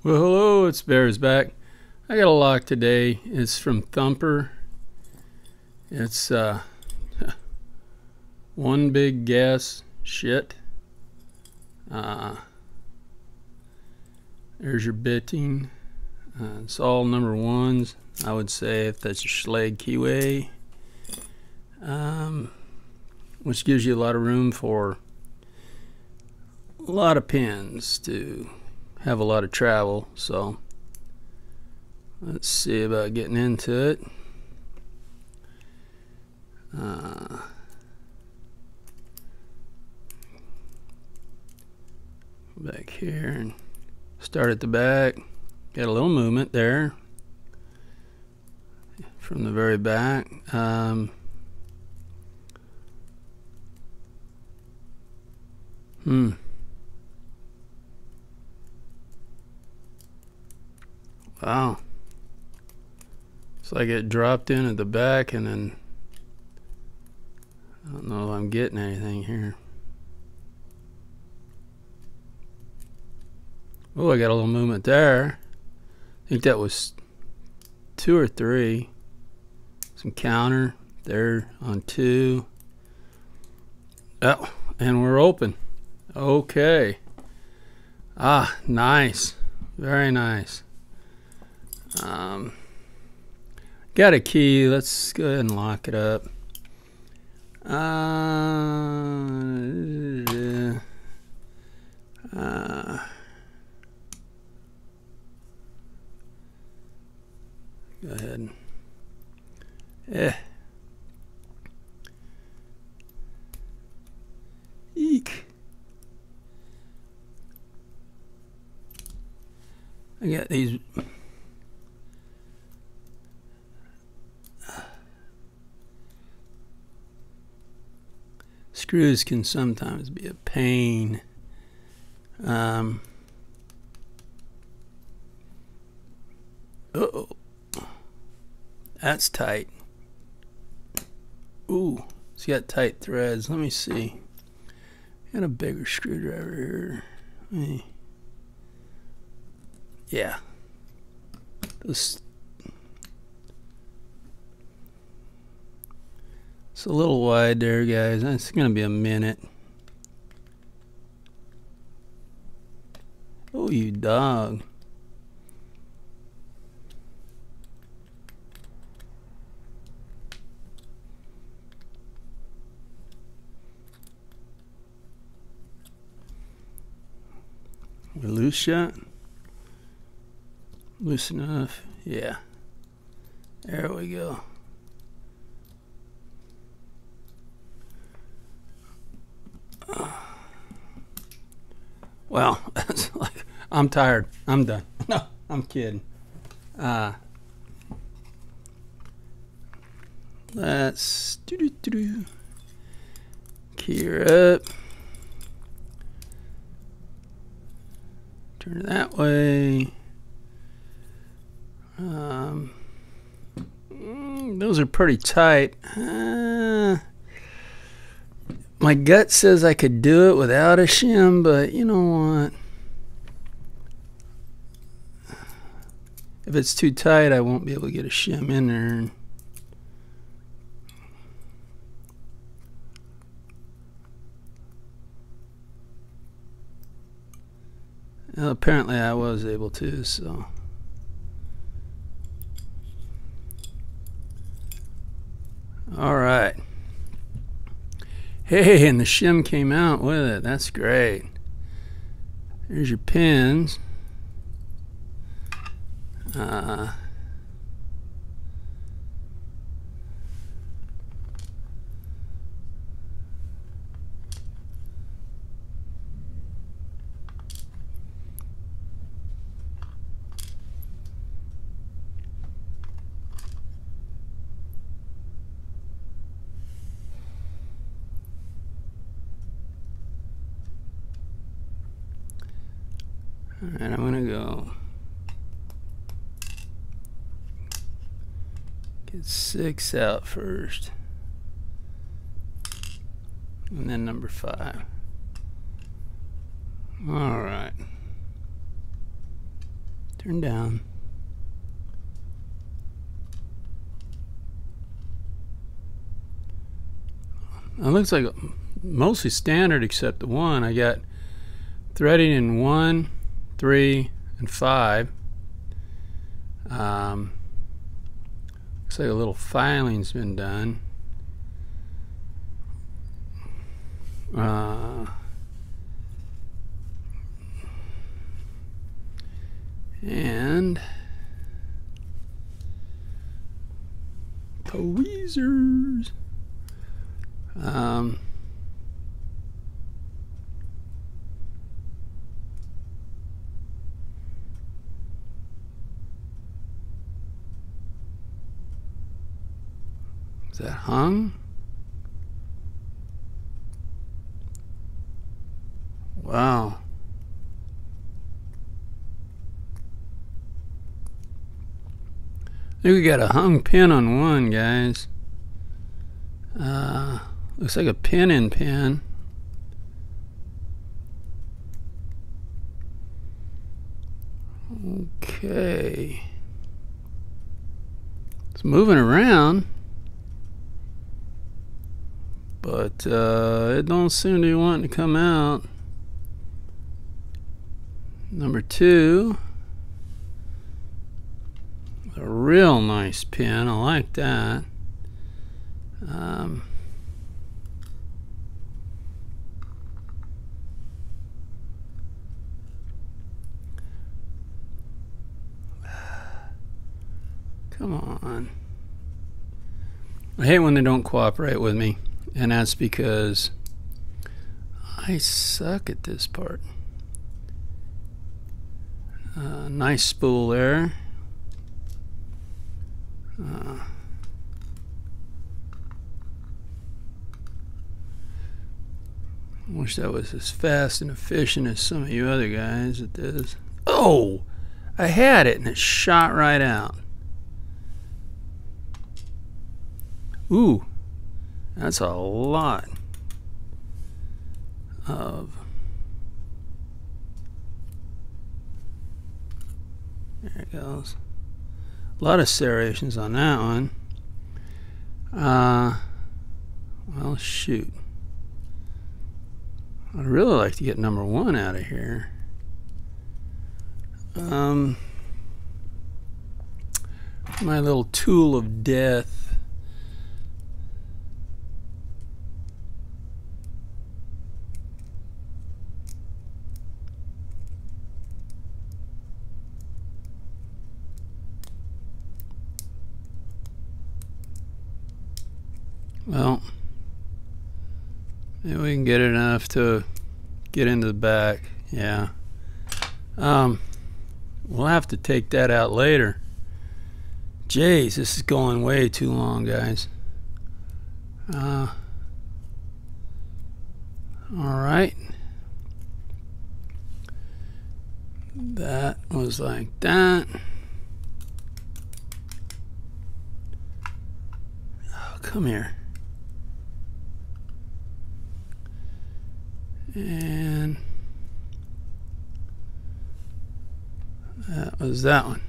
Well, hello, it's Bears back. I got a lock today. It's from Thumper. It's one big gas shit. There's your bitting. It's all number ones. I would say if that's your Schlage keyway, which gives you a lot of room for a lot of pins to have a lot of travel. So let's see about getting into it. Back here and start at the back. Got a little movement there from the very back. Wow. It's like it dropped in at the back and then I don't know if I'm getting anything here. Oh, I got a little movement there. I think that was 2 or 3. Some counter there on 2. Oh, and we're open. Okay. Ah, nice. Very nice. Got a key. Let's go ahead and lock it up. Go ahead. Eek. I got these. Screws can sometimes be a pain. Uh-oh. That's tight. Ooh, it's got tight threads. Let me see. Got a bigger screwdriver here. Yeah. It's a little wide there, guys. It's going to be a minute. Oh, you dog. We loose yet? Loose enough? Yeah. There we go. Well, that's like, I'm tired. I'm done. No, I'm kidding. Let's key her up. Turn it that way. Those are pretty tight. My gut says I could do it without a shim, but you know what? If it's too tight, I won't be able to get a shim in there. Well, apparently I was able to, so. All right. Hey, and the shim came out with it. That's great. There's your pins. Alright, I'm gonna go get 6 out first, and then number 5. Alright. Turn down. It looks like mostly standard except the one. I got threading in 1, 3, and 5. Looks like a little filing's been done. And tweezers. Is that hung? Wow. I think we got a hung pin on one, guys. Looks like a pin in pin. Okay. It's moving around, but it don't seem to be wanting to come out. Number 2. A real nice pin. I like that. Come on. I hate when they don't cooperate with me, and that's because I suck at this part. Nice spool there. Wish that was as fast and efficient as some of you other guys at this. Oh! I had it and it shot right out. Ooh, that's a lot of. There it goes. A lot of serrations on that one. Well, shoot. I'd really like to get number 1 out of here. My little tool of death. Well, maybe we can get it enough to get into the back. Yeah. We'll have to take that out later. Jeez, this is going way too long, guys. All right. That was like that. Oh, come here. And that was that one.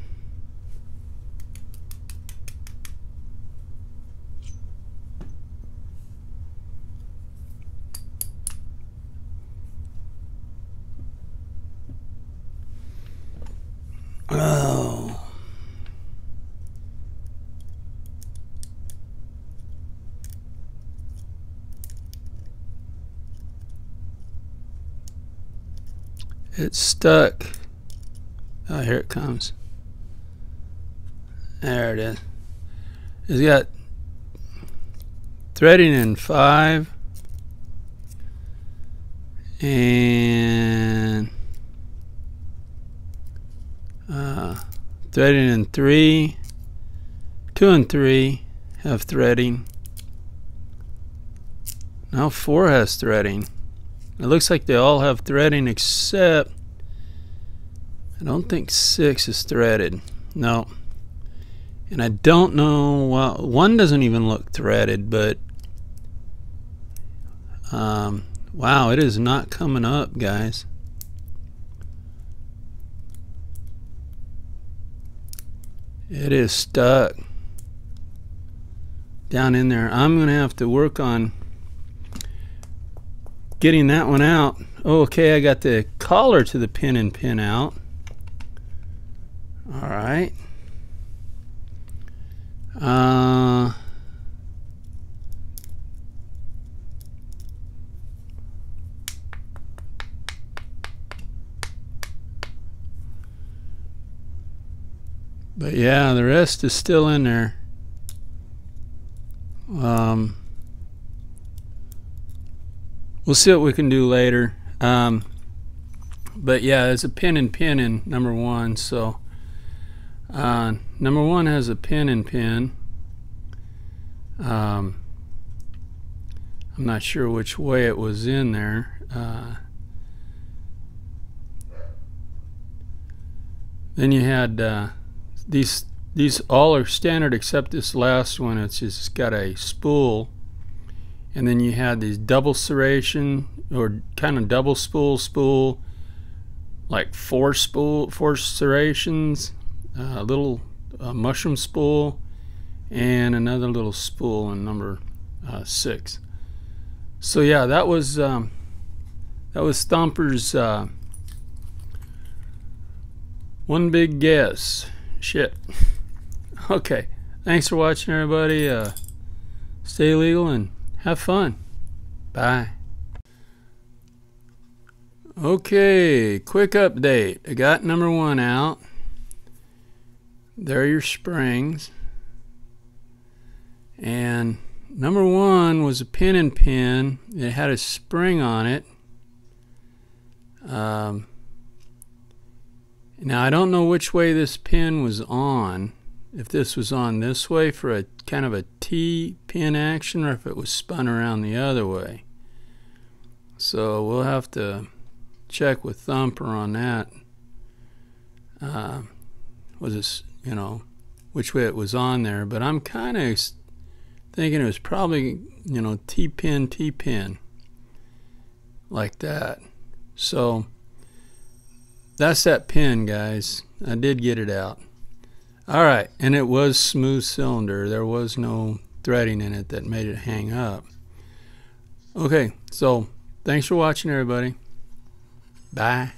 Oh. It's stuck. Oh, here it comes. There it is. It's got threading in 5 and threading in 3. 2 and 3 have threading. Now 4 has threading. It looks like they all have threading except I don't think 6 is threaded. No. And I don't know, well, 1 doesn't even look threaded, but wow, it is not coming up, guys. It is stuck down in there. I'm gonna have to work on getting that one out. Okay, I got the collar to the pin and pin out. All right. But yeah, the rest is still in there. We'll see what we can do later. But yeah, there's a pin and pin in number one. So number one has a pin and pin. I'm not sure which way it was in there. Then you had these all are standard except this last one. It's just got a spool, and then you had these double serration or kind of double spool, like four serrations, a little mushroom spool, and another little spool in number 6. So yeah, that was Thumper's one big guess. Shit. Okay, thanks for watching, everybody. Stay legal and have fun. Bye. Okay, quick update. I got number 1 out. There are your springs. And number 1 was a pin and pin. It had a spring on it. Now I don't know which way this pin was on. If this was on this way for a kind of a T pin action, or if it was spun around the other way. So we'll have to check with Thumper on that. Was this, you know, which way it was on there? But I'm kind of thinking it was probably, you know, T pin, like that. So that's that pin, guys. I did get it out. All right, and it was smooth cylinder. There was no threading in it that made it hang up. Okay, so thanks for watching, everybody. Bye.